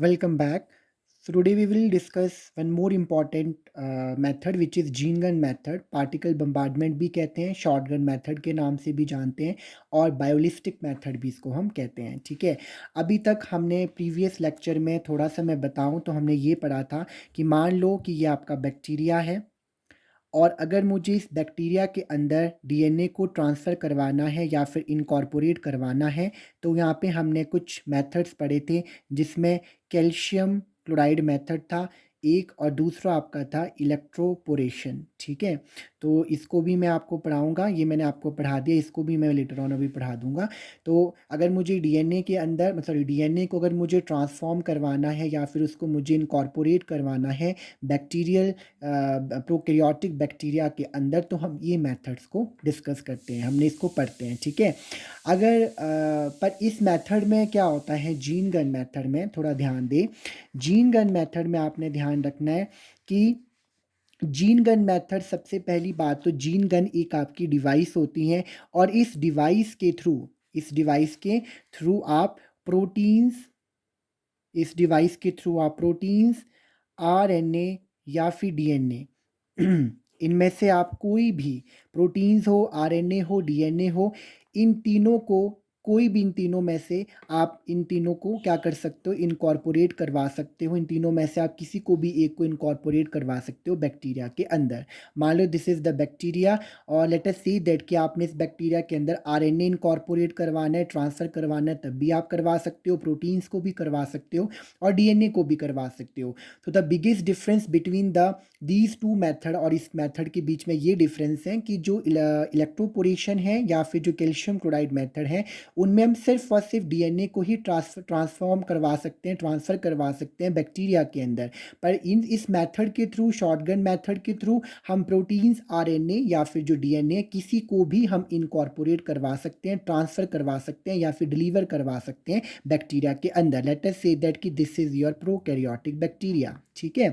Welcome back. So today we will discuss one more important method which is gene gun method. Particle bombardment भी कहते हैं, short gun method के नाम से भी जानते हैं और बायोलिस्टिक मेथड भी इसको हम कहते हैं। ठीक है, अभी तक हमने प्रीवियस लेक्चर में थोड़ा सा मैं बताऊं तो हमने ये पढ़ा था कि मान लो कि ये आपका बैक्टीरिया है और अगर मुझे इस बैक्टीरिया के अंदर डीएनए को ट्रांसफ़र करवाना है या फिर इनकॉर्पोरेट करवाना है, तो यहाँ पे हमने कुछ मेथड्स पढ़े थे जिसमें कैल्शियम क्लोराइड मेथड था एक और दूसरा आपका था इलेक्ट्रोपोरेशन। ठीक है, तो इसको भी मैं आपको पढ़ाऊँगा, ये मैंने आपको पढ़ा दिया, इसको भी मैं लेटर ऑन अभी पढ़ा दूँगा। तो अगर मुझे डीएनए के अंदर सॉरी डीएनए को अगर मुझे ट्रांसफ़ॉर्म करवाना है या फिर उसको मुझे इनकॉर्पोरेट करवाना है बैक्टीरियल प्रोकैरियोटिक बैक्टीरिया के अंदर, तो हम ये मेथड्स को डिस्कस करते हैं, हमने इसको पढ़ते हैं। ठीक है, अगर पर इस मेथड में क्या होता है, जीन गन मेथड में थोड़ा ध्यान दें। जीन गन मेथड में आपने ध्यान रखना है कि जीन गन मेथड, सबसे पहली बात तो जीन गन एक आपकी डिवाइस होती है और इस डिवाइस के थ्रू आप प्रोटीन्स इस डिवाइस के थ्रू आप प्रोटीन्स, आरएनए या फिर डीएनए इनमें से आप कोई भी प्रोटीन्स हो, आरएनए हो, डीएनए हो, इन तीनों को कोई भी इन तीनों में से आप इन तीनों को क्या कर सकते हो, इनकॉर्पोरेट करवा सकते हो। इन तीनों में से आप किसी को भी एक को इनकॉर्पोरेट करवा सकते हो बैक्टीरिया के अंदर। मान लो दिस इज़ द बैक्टीरिया और लेट अस सी दैट कि आपने इस बैक्टीरिया के अंदर आरएनए इनकॉर्पोरेट करवाना है, ट्रांसफ़र करवाना है, तब भी आप करवा सकते हो, प्रोटीन्स को भी करवा सकते हो और डीएनए को भी करवा सकते हो। तो the biggest difference between these two method और इस मेथड के बीच में ये डिफरेंस है कि जो इलेक्ट्रोपोरेशन है या फिर जो कैल्शियम क्लोराइड मेथड है, उनमें हम सिर्फ और सिर्फ डीएनए को ही ट्रांसफॉर्म करवा सकते हैं, ट्रांसफ़र करवा सकते हैं बैक्टीरिया के अंदर। पर इस मेथड के थ्रू, शॉटगन मेथड के थ्रू, हम प्रोटीन्स, आरएनए या फिर जो डीएनए, किसी को भी हम इनकॉर्पोरेट करवा सकते हैं, ट्रांसफ़र करवा सकते हैं या फिर डिलीवर करवा सकते हैं बैक्टीरिया के अंदर। लेट अस से दैट कि this is your prokaryotic bacteria. ठीक है,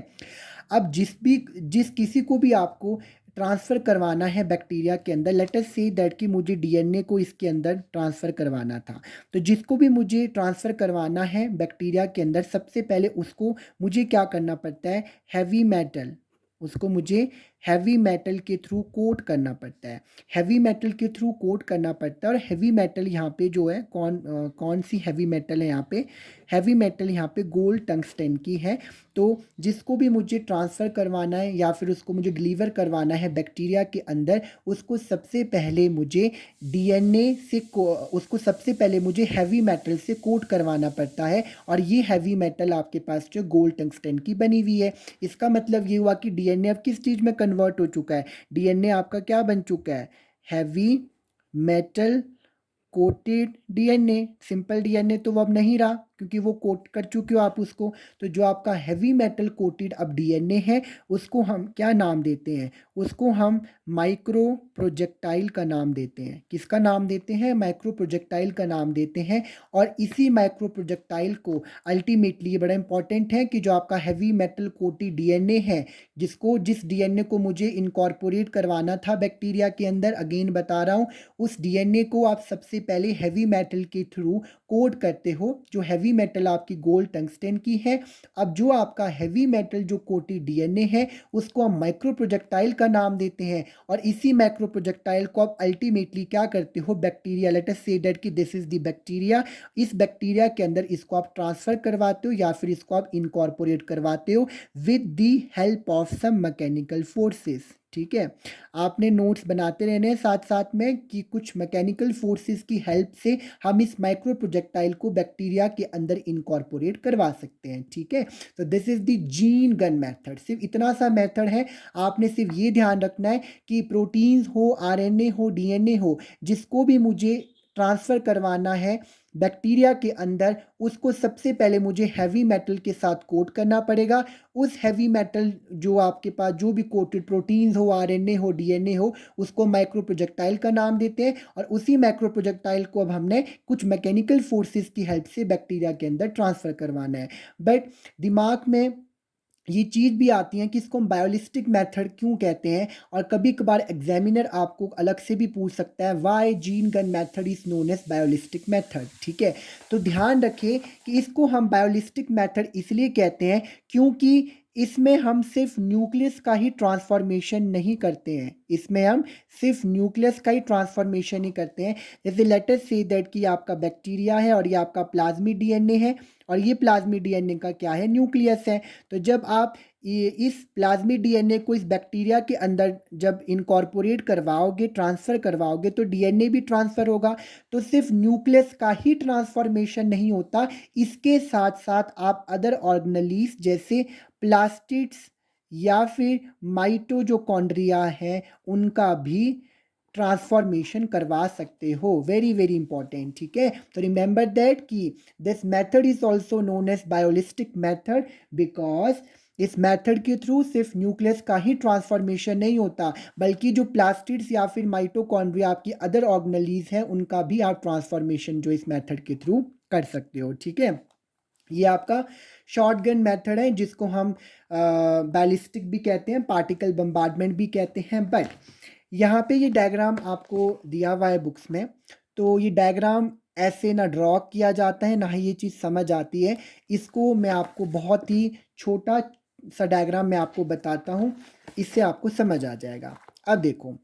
अब जिस किसी को भी आपको ट्रांसफ़र करवाना है बैक्टीरिया के अंदर, लेट अस से दैट कि मुझे डीएनए को इसके अंदर ट्रांसफ़र करवाना था, तो जिसको भी मुझे ट्रांसफ़र करवाना है बैक्टीरिया के अंदर, सबसे पहले उसको मुझे क्या करना पड़ता है, हैवी मेटल, उसको मुझे हैवी मेटल के थ्रू कोट करना पड़ता है। हैवी मेटल के थ्रू कोट करना पड़ता है और हैवी मेटल यहाँ पे जो है कौन सी हैवी मेटल है यहाँ पे, हैवी मेटल यहाँ पे गोल्ड टंगस्टन की है। तो जिसको भी मुझे ट्रांसफ़र करवाना है या फिर उसको मुझे डिलीवर करवाना है बैक्टीरिया के अंदर, उसको सबसे पहले मुझे डीएनए से उसको सबसे पहले मुझे हैवी मेटल से कोट करवाना पड़ता है और ये हैवी मेटल आपके पास जो गोल्ड टंगस्टन की बनी हुई है। इसका मतलब ये हुआ कि डीएनए अब किस चीज़ में कन्वर्ट हो चुका है, डीएनए आपका क्या बन चुका है, heavy metal coated DNA. Simple DNA तो वो अब नहीं रहा क्योंकि वो कोट कर चुके हो आप उसको। तो जो आपका हैवी मेटल कोटेड अब डीएनए है, उसको हम क्या नाम देते हैं, उसको हम माइक्रो प्रोजेक्टाइल का नाम देते हैं। किसका नाम देते हैं, माइक्रो प्रोजेक्टाइल का नाम देते हैं। और इसी माइक्रो प्रोजेक्टाइल को अल्टीमेटली, ये बड़ा इंपॉर्टेंट है कि जो आपका हैवी मेटल कोटेड डीएनए है, जिस डीएनए को मुझे इनकॉर्पोरेट करवाना था बैक्टीरिया के अंदर, अगेन बता रहा हूँ, उस डीएनए को आप सबसे पहले हैवी मेटल के थ्रू कोड करते हो, जो हैवी मेटल आपकी गोल्ड टंगस्टन की है। अब जो आपका हैवी मेटल जो कोटेड डीएनए है, उसको हम माइक्रो प्रोजेक्टाइल का नाम देते हैं और इसी माइक्रो प्रोजेक्टाइल को आप अल्टीमेटली क्या करते हो, bacteria, let us say that कि दिस इज द बैक्टीरिया, इस बैक्टीरिया के अंदर इसको आप ट्रांसफर करवाते हो या फिर इसको आप इनकॉर्पोरेट करवाते हो with the help of some mechanical forces. ठीक है, आपने नोट्स बनाते रहने हैं साथ साथ में कि कुछ मैकेनिकल फोर्सेस की हेल्प से हम इस माइक्रो प्रोजेक्टाइल को बैक्टीरिया के अंदर इनकॉर्पोरेट करवा सकते हैं। ठीक है, तो this is the gene gun method. सिर्फ इतना सा मेथड है, आपने सिर्फ ये ध्यान रखना है कि प्रोटीन्स हो, आरएनए हो, डीएनए हो, जिसको भी मुझे ट्रांसफ़र करवाना है बैक्टीरिया के अंदर, उसको सबसे पहले मुझे हैवी मेटल के साथ कोट करना पड़ेगा। उस हैवी मेटल जो आपके पास जो भी कोटेड प्रोटीन्स हो, आरएनए हो, डीएनए हो, उसको माइक्रो प्रोजेक्टाइल का नाम देते हैं और उसी माइक्रो प्रोजेक्टाइल को अब हमने कुछ मैकेनिकल फोर्सेस की हेल्प से बैक्टीरिया के अंदर ट्रांसफ़र करवाना है। बट दिमाग में ये चीज़ भी आती है कि इसको हम बायोलिस्टिक मेथड क्यों कहते हैं, और कभी कभार एग्जामिनर आपको अलग से भी पूछ सकता है why gene gun method is known as biolistic method. ठीक है, तो ध्यान रखें कि इसको हम बायोलिस्टिक मेथड इसलिए कहते हैं क्योंकि इसमें हम सिर्फ न्यूक्लियस का ही ट्रांसफॉर्मेशन नहीं करते हैं, इसमें हम सिर्फ न्यूक्लियस का ही ट्रांसफॉर्मेशन ही करते हैं। जैसे लेट अस से दैट कि आपका बैक्टीरिया है और ये आपका प्लाज्मिड डीएनए है, और ये प्लाज्मिड डीएनए का क्या है, न्यूक्लियस है। तो जब आप ये इस प्लाज्मिड डीएनए को इस बैक्टीरिया के अंदर जब इनकॉर्पोरेट करवाओगे, ट्रांसफ़र करवाओगे, तो डीएनए भी ट्रांसफ़र होगा। तो सिर्फ न्यूक्लियस का ही ट्रांसफॉर्मेशन नहीं होता, इसके साथ साथ आप अदर ऑर्गेनेलीज जैसे प्लास्टिड्स या फिर माइटोकॉन्ड्रिया है उनका भी ट्रांसफॉर्मेशन करवा सकते हो। Very very important. ठीक है, तो रिमेंबर दैट कि this method is also known as biolistic method because इस मेथड के थ्रू सिर्फ न्यूक्लियस का ही ट्रांसफॉर्मेशन नहीं होता, बल्कि जो प्लास्टिड्स या फिर माइटोकॉन्ड्रिया आपकी अदर ऑर्गेनेलीज हैं उनका भी आप ट्रांसफॉर्मेशन जो इस मेथड के थ्रू कर सकते हो। ठीक है, ये आपका शॉर्ट गन मेथड है जिसको हम बैलिस्टिक भी कहते हैं, पार्टिकल बम्बार्डमेंट भी कहते हैं। बट यहाँ पे ये डायग्राम आपको दिया हुआ है बुक्स में, तो ये डायग्राम ऐसे ना ड्रॉ किया जाता है ना ही ये चीज़ समझ आती है। इसको मैं आपको बहुत ही छोटा सा डायग्राम मैं आपको बताता हूँ, इससे आपको समझ आ जाएगा। अब देखो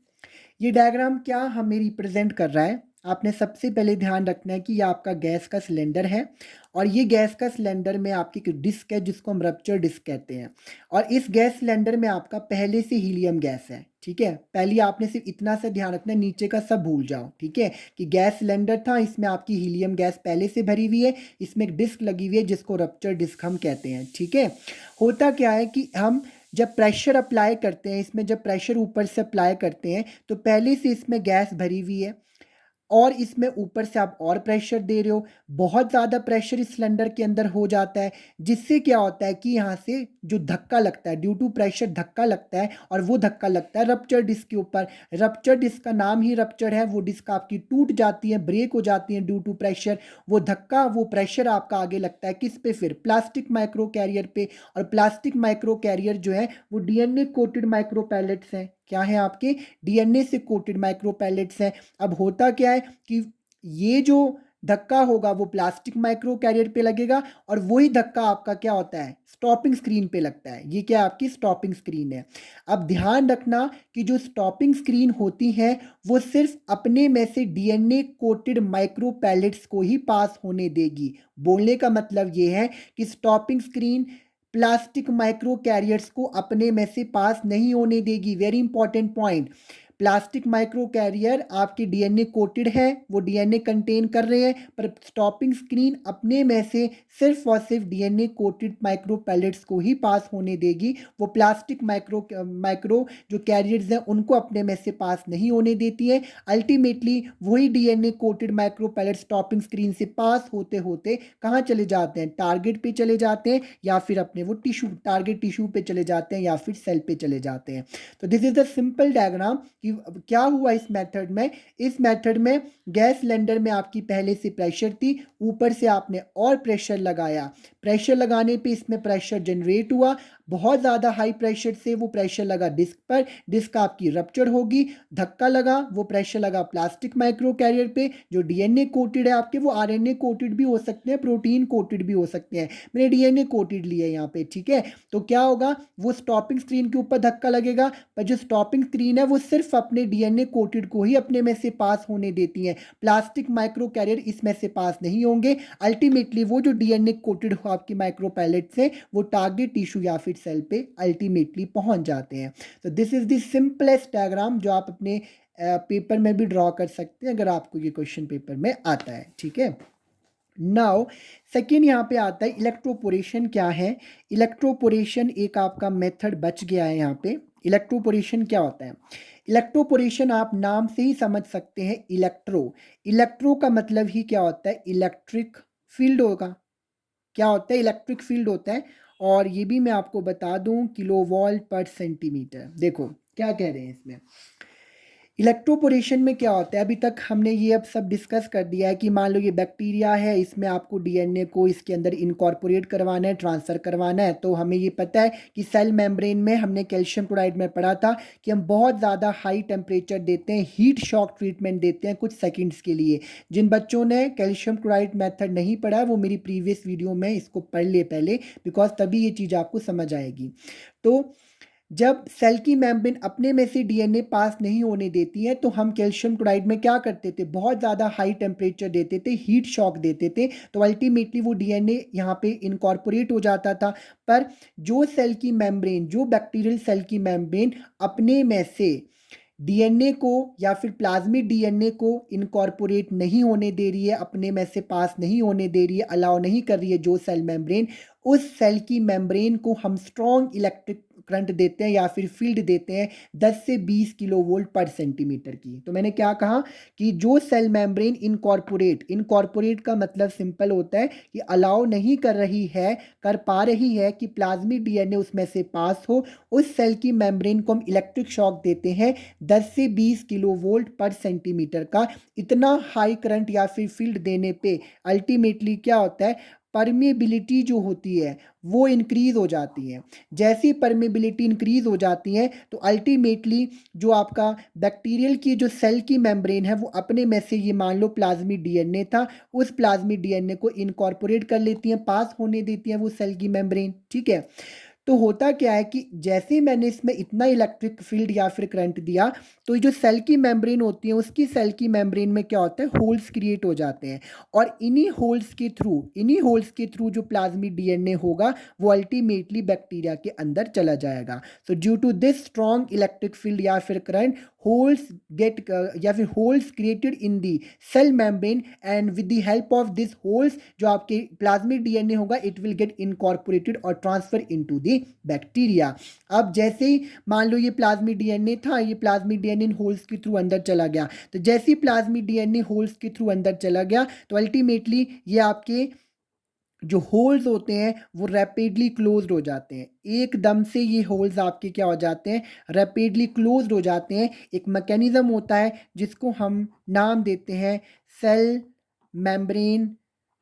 ये डायग्राम क्या हमें रिप्रेजेंट कर रहा है। आपने सबसे पहले ध्यान रखना है कि ये आपका गैस का सिलेंडर है, और ये गैस का सिलेंडर में आपकी एक डिस्क है जिसको हम रप्चर डिस्क कहते हैं, और इस गैस सिलेंडर में आपका पहले से हीलियम गैस है। ठीक है, पहले आपने सिर्फ इतना सा ध्यान रखना है, नीचे का सब भूल जाओ। ठीक है, कि गैस सिलेंडर था, इसमें आपकी हीलियम गैस पहले से भरी हुई है, इसमें एक डिस्क लगी हुई है जिसको रप्चर डिस्क हम कहते हैं। ठीक है, होता क्या है कि हम जब प्रेशर अप्लाई करते हैं, इसमें जब प्रेशर ऊपर से अप्लाई करते हैं तो पहले से इसमें गैस भरी हुई है, और इसमें ऊपर से आप और प्रेशर दे रहे हो, बहुत ज़्यादा प्रेशर इस सिलेंडर के अंदर हो जाता है, जिससे क्या होता है कि यहाँ से जो धक्का लगता है, ड्यू टू प्रेशर धक्का लगता है, और वो धक्का लगता है रप्चर डिस्क के ऊपर। रप्चर डिस्क का नाम ही रप्चर है, वो डिस्क आपकी टूट जाती है, ब्रेक हो जाती है ड्यू टू प्रेशर। वो धक्का, वो प्रेशर आपका आगे लगता है किस पे, फिर प्लास्टिक माइक्रो कैरियर पे। और प्लास्टिक माइक्रो कैरियर जो है वो डीएनए कोटेड माइक्रो पैलेट्स हैं। क्या है आपके, डीएनए से कोटेड माइक्रो पैलेट्स हैं। अब होता क्या है कि ये जो धक्का होगा वो प्लास्टिक माइक्रो कैरियर पे लगेगा, और वही धक्का आपका क्या होता है, स्टॉपिंग स्क्रीन पे लगता है। ये क्या आपकी स्टॉपिंग स्क्रीन है। अब ध्यान रखना कि जो स्टॉपिंग स्क्रीन होती है वो सिर्फ अपने में से डीएनए कोटेड माइक्रो पैलेट्स को ही पास होने देगी। बोलने का मतलब ये है कि stopping screen plastic micro carriers को अपने में से पास नहीं होने देगी। Very important point. Plastic micro carrier आपके डीएनए कोटेड है, वो डीएनए कंटेन कर रहे हैं, पर स्टॉपिंग स्क्रीन अपने में से सिर्फ और सिर्फ डीएनए कोटेड माइक्रो पैलेट्स को ही पास होने देगी। वो प्लास्टिक माइक्रो जो कैरियर्स हैं उनको अपने में से पास नहीं होने देती है। अल्टीमेटली वही DNA coated micro pellet stopping screen से पास होते होते कहाँ चले जाते हैं, टारगेट पे चले जाते हैं, या फिर अपने वो टिश्यू, टारगेट टिश्यू पे चले जाते हैं, या फिर सेल पे चले जाते हैं। तो this is the simple diagram कि क्या हुआ इस मेथड में। इस मेथड में गैस सिलेंडर में आपकी पहले से प्रेशर थी, ऊपर से आपने और प्रेशर लगाया, प्रेशर लगाने पे इसमें प्रेशर जनरेट हुआ, बहुत ज़्यादा हाई प्रेशर से वो प्रेशर लगा डिस्क पर, डिस्क आपकी रप्चर होगी, धक्का लगा, वो प्रेशर लगा प्लास्टिक माइक्रो कैरियर पे जो डीएनए कोटेड है आपके, वो आरएनए कोटेड भी हो सकते हैं, प्रोटीन कोटेड भी हो सकते हैं, मैंने डीएनए कोटेड लिया यहाँ पे। ठीक है, तो क्या होगा, वो स्टॉपिंग स्क्रीन के ऊपर धक्का लगेगा, पर जो स्टॉपिंग स्क्रीन है वो सिर्फ अपने डीएनए कोटेड को ही अपने में से पास होने देती है, प्लास्टिक माइक्रो कैरियर इसमें से पास नहीं होंगे। अल्टीमेटली वो जो डीएनए कोटेड हो आपकी माइक्रो पैलेट्स है वो टारगेट टिश्यू या फिर सेल पे अल्टीमेटली पहुंच जाते हैं। तो this is the simplest diagram जो आप अपने पेपर में भी ड्रॉ कर सकते हैं अगर आपको ये क्वेश्चन पेपर में आता है। ठीक है, नाउ सेकेंड यहाँ पे आता है इलेक्ट्रोपोरेशन क्या है। इलेक्ट्रोपोरेशन एक आपका मेथड बच गया है यहाँ पे। इलेक्ट्रोपोरेशन क्या होता है, इलेक्ट्रोपोरेशन आप नाम से ही समझ सकते हैं, इलेक्ट्रो, इलेक्ट्रो का मतलब ही क्या होता है, इलेक्ट्रिक फील्ड होगा। क्या होता है, इलेक्ट्रिक फील्ड होता है, और ये भी मैं आपको बता दूं किलोवोल्ट पर सेंटीमीटर। देखो क्या कह रहे हैं इसमें, इलेक्ट्रोपोरेशन में क्या होता है, अभी तक हमने ये अब सब डिस्कस कर दिया है कि मान लो ये बैक्टीरिया है, इसमें आपको डीएनए को इसके अंदर इनकॉर्पोरेट करवाना है, ट्रांसफ़र करवाना है। तो हमें ये पता है कि सेल मेम्ब्रेन में हमने कैल्शियम क्लोराइड में पढ़ा था कि हम बहुत ज़्यादा हाई टेम्परेचर देते हैं, हीट शॉक ट्रीटमेंट देते हैं कुछ सेकेंड्स के लिए। जिन बच्चों ने कैल्शियम क्लोराइड मेथड नहीं पढ़ा वो मेरी प्रीवियस वीडियो में इसको पढ़ ले पहले, बिकॉज तभी ये चीज़ आपको समझ आएगी। तो जब सेल की मेम्ब्रेन अपने में से डीएनए पास नहीं होने देती है तो हम कैल्शियम क्लोराइड में क्या करते थे, बहुत ज़्यादा हाई टेम्परेचर देते थे, हीट शॉक देते थे, तो अल्टीमेटली वो डीएनए यहाँ पे इनकॉर्पोरेट हो जाता था। पर जो सेल की मेम्ब्रेन, जो बैक्टीरियल सेल की मेम्ब्रेन अपने में से डीएनए को या फिर प्लाज्मिक डीएनए को इनकॉर्पोरेट नहीं होने दे रही है, अपने में से पास नहीं होने दे रही है, अलाउ नहीं कर रही है जो सेल मेम्ब्रेन, उस सेल की मेम्ब्रेन को हम स्ट्रॉन्ग इलेक्ट्रिक करंट देते हैं या फिर फील्ड देते हैं 10 से 20 किलो वोल्ट पर सेंटीमीटर की। तो मैंने क्या कहा कि जो सेल मेम्ब्रेन इनकॉर्पोरेट का मतलब सिंपल होता है कि अलाउ नहीं कर रही है, कर पा रही है कि प्लाज्मिक डीएनए उसमें से पास हो, उस सेल की मेम्ब्रेन को हम इलेक्ट्रिक शॉक देते हैं 10 से 20 किलो वोल्ट पर सेंटीमीटर का। इतना हाई करंट या फिर फील्ड देने पे अल्टीमेटली क्या होता है, परमेबिलिटी जो होती है वो इंक्रीज हो जाती है। जैसी परमेबिलिटी इंक्रीज हो जाती है तो अल्टीमेटली जो आपका बैक्टीरियल की जो सेल की मेम्ब्रेन है वो अपने में से, ये मान लो प्लाज्मिक डीएनए था, उस प्लाज्मिक डीएनए को इनकॉर्पोरेट कर लेती हैं, पास होने देती हैं वो सेल की मेम्ब्रेन। ठीक है, तो होता क्या है कि जैसे ही मैंने इसमें इतना इलेक्ट्रिक फील्ड या फिर करंट दिया तो ये जो सेल की मेम्ब्रेन होती है उसकी सेल की मेम्ब्रेन में क्या होता है, होल्स क्रिएट हो जाते हैं, और इन्हीं होल्स के थ्रू जो प्लाज्मिक डीएनए होगा वो अल्टीमेटली बैक्टीरिया के अंदर चला जाएगा। So due to this strong electric field या फिर करंट, होल्स गेट या फिर holes created in the cell membrane, and with the help of this holes जो आपके प्लाज्मिक डीएनए होगा इट विल गेट इनकॉर्पोरेटेड और ट्रांसफर इनटू द बैक्टीरिया। अब जैसे ही मान लो ये प्लाज्मिक डीएनए था, ये प्लाज्मिक डीएनए इन होल्स के थ्रू अंदर चला गया, तो जैसे ही प्लाज्मिक डीएनए होल्स के थ्रू अंदर चला गया तो अल्टीमेटली ये आपके जो होल्स होते हैं वो रैपिडली क्लोज्ड हो जाते हैं, एकदम से ये होल्स आपके क्या हो जाते हैं, रैपिडली क्लोज्ड हो जाते हैं। एक मैकेनिज्म होता है जिसको हम नाम देते हैं सेल मेम्ब्रेन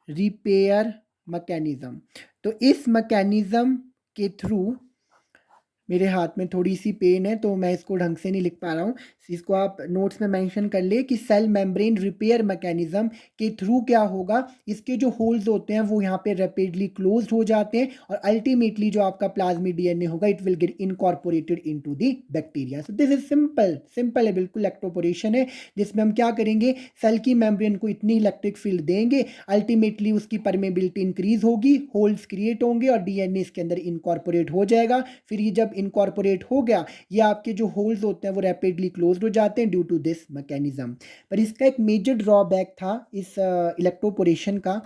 रिपेयर मैकेनिज्म। तो इस मैकेनिज्म के थ्रू, मेरे हाथ में थोड़ी सी पेन है तो मैं इसको ढंग से नहीं लिख पा रहा हूँ, इसको आप नोट्स में मेंशन कर ले कि सेल मेम्ब्रेन रिपेयर मैकेनिज्म के थ्रू क्या होगा, इसके जो होल्स होते हैं वो यहाँ पे रैपिडली क्लोज्ड हो जाते हैं और अल्टीमेटली जो आपका प्लाज्मिक डीएनए होगा it will get incorporated into the bacteria. So this is simple है, बिल्कुल इलेक्ट्रोपोरेशन है, जिसमें हम क्या करेंगे, सेल की मेम्ब्रेन को इतनी इलेक्ट्रिक फील्ड देंगे, अल्टीमेटली उसकी परमेबिलिटी इंक्रीज होगी, होल्स क्रिएट होंगे और डीएनए इसके अंदर इनकॉर्पोरेट हो जाएगा। फिर ये जब इनकॉर्पोरेट हो गया, ये आपके जो होल्स होते हैं वो रैपिडली क्लोज्ड हो जाते हैं ड्यू टू दिस मैकेनिज्म। पर इसका एक मेजर ड्रॉबैक था इस इलेक्ट्रोपोरेशन का,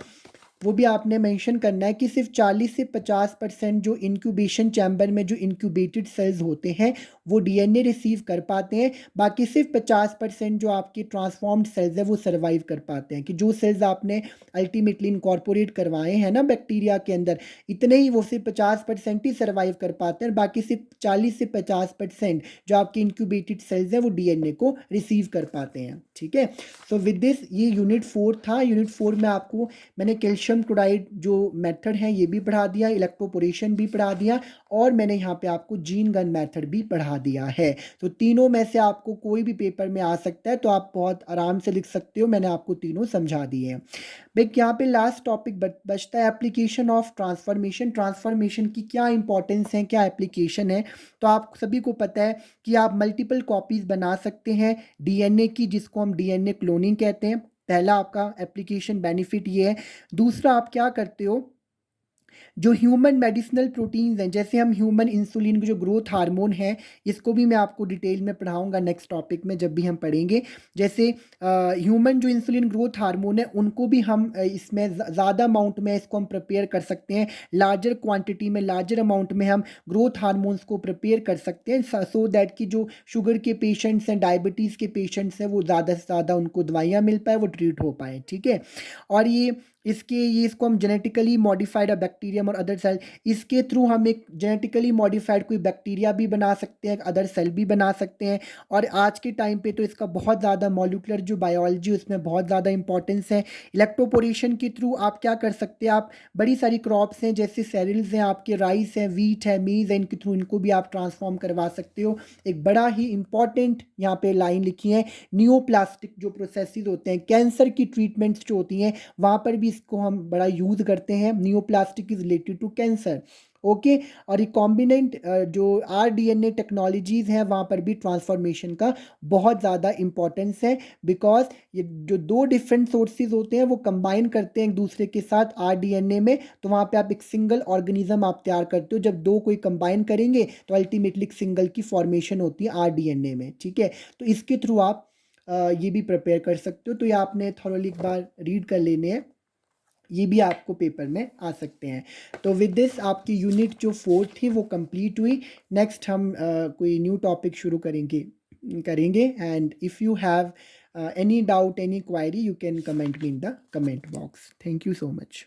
वो भी आपने मेंशन करना है कि सिर्फ 40 से 50% जो इंक्यूबेशन चैम्बर में जो इंक्यूबेटेड सेल्स होते हैं वो डीएनए रिसीव कर पाते हैं, बाकी सिर्फ 50% जो आपके ट्रांसफॉर्म्ड सेल्स है वो सर्वाइव कर पाते हैं, कि जो सेल्स आपने अल्टीमेटली इनकॉर्पोरेट करवाए हैं ना बैक्टीरिया के अंदर, इतने ही वो सिर्फ 50% ही सर्वाइव कर पाते हैं, बाकी सिर्फ 40 से 50% जो आपके इंक्यूबेटेड सेल्स हैं वो डीएनए को रिसीव कर पाते हैं। ठीक है, सो विद दिस ये यूनिट 4 था। यूनिट 4 में आपको मैंने कैल्शियम क्लोराइड जो मेथड है ये भी पढ़ा दिया, इलेक्ट्रोपोरेशन भी पढ़ा दिया, और मैंने यहाँ पे आपको जीन गन मेथड भी पढ़ा दिया है। तो तीनों में से आपको कोई भी पेपर में आ सकता है, तो आप बहुत आराम से लिख सकते हो, मैंने आपको तीनों समझा दिए हैं। भाई यहाँ पे लास्ट टॉपिक बचता है एप्लीकेशन ऑफ ट्रांसफॉर्मेशन। ट्रांसफॉर्मेशन की क्या इंपॉर्टेंस है, क्या एप्लीकेशन है, तो आप सभी को पता है कि आप मल्टीपल कॉपीज बना सकते हैं डीएनए की, जिसको हम डीएनए क्लोनिंग कहते हैं। पहला आपका एप्लीकेशन बेनिफिट ये है। दूसरा, आप क्या करते हो, जो ह्यूमन मेडिसिनल प्रोटीन्स हैं, जैसे हम ह्यूमन इंसुलिन की जो ग्रोथ हार्मोन है, इसको भी मैं आपको डिटेल में पढ़ाऊंगा नेक्स्ट टॉपिक में जब भी हम पढ़ेंगे। जैसे ह्यूमन जो इंसुलिन ग्रोथ हार्मोन है उनको भी हम इसमें ज़्यादा अमाउंट में इसको हम प्रिपेयर कर सकते हैं, लार्जर क्वांटिटी में, लार्जर अमाउंट में हम ग्रोथ हार्मोन्स को प्रिपेयर कर सकते हैं, सो दैट कि जो शुगर के पेशेंट्स हैं, डायबिटीज़ के पेशेंट्स हैं, वो ज़्यादा से ज़्यादा उनको दवाइयाँ मिल पाए, वो ट्रीट हो पाए। ठीक है, और ये इसको हम जेनेटिकली मॉडिफाइड बैक्टीरियम और अदर सेल, इसके थ्रू हम एक जेनेटिकली मॉडिफाइड कोई बैक्टीरिया भी बना सकते हैं, अदर सेल भी बना सकते हैं। और आज के टाइम पे तो इसका बहुत ज़्यादा मॉलिक्यूलर जो बायोलॉजी उसमें बहुत ज़्यादा इंपॉर्टेंस है। इलेक्ट्रोपोरेशन के थ्रू आप क्या कर सकते हैं, आप बड़ी सारी क्रॉप्स हैं जैसे सेरिल्स हैं, आपके राइस है, वीट है, मीज़ है, इनके थ्रू इनको भी आप ट्रांसफॉर्म करवा सकते हो। एक बड़ा ही इंपॉर्टेंट यहाँ पे लाइन लिखी है, नियोप्लास्टिक जो प्रोसेसेस होते हैं, कैंसर की ट्रीटमेंट्स जो होती हैं वहाँ पर भी इसको हम बड़ा यूज़ करते हैं। Neoplastic is related to cancer. Okay. और रिकॉम्बिनेंट जो आरडीएनए टेक्नोलॉजीज़ हैं वहाँ पर भी ट्रांसफॉर्मेशन का बहुत ज़्यादा इंपॉर्टेंस है, बिकॉज ये जो दो डिफरेंट सोर्सेज होते हैं वो कंबाइन करते हैं एक दूसरे के साथ आरडीएनए में, तो वहाँ पे आप एक सिंगल ऑर्गेनिज्म आप तैयार करते हो। जब दो कोई कंबाइन करेंगे तो अल्टीमेटली एक सिंगल की फॉर्मेशन होती है आरडीएनए में, ठीक है। तो इसके थ्रू आप ये भी प्रिपेयर कर सकते हो। तो ये आपने थॉरोली एक बार रीड कर लेने हैं, ये भी आपको पेपर में आ सकते हैं। तो विद दिस आपकी यूनिट जो 4 थी वो कंप्लीट हुई। नेक्स्ट हम कोई न्यू टॉपिक शुरू करेंगे and if you have any doubt, any query, you can comment me in the comment box. Thank you so much.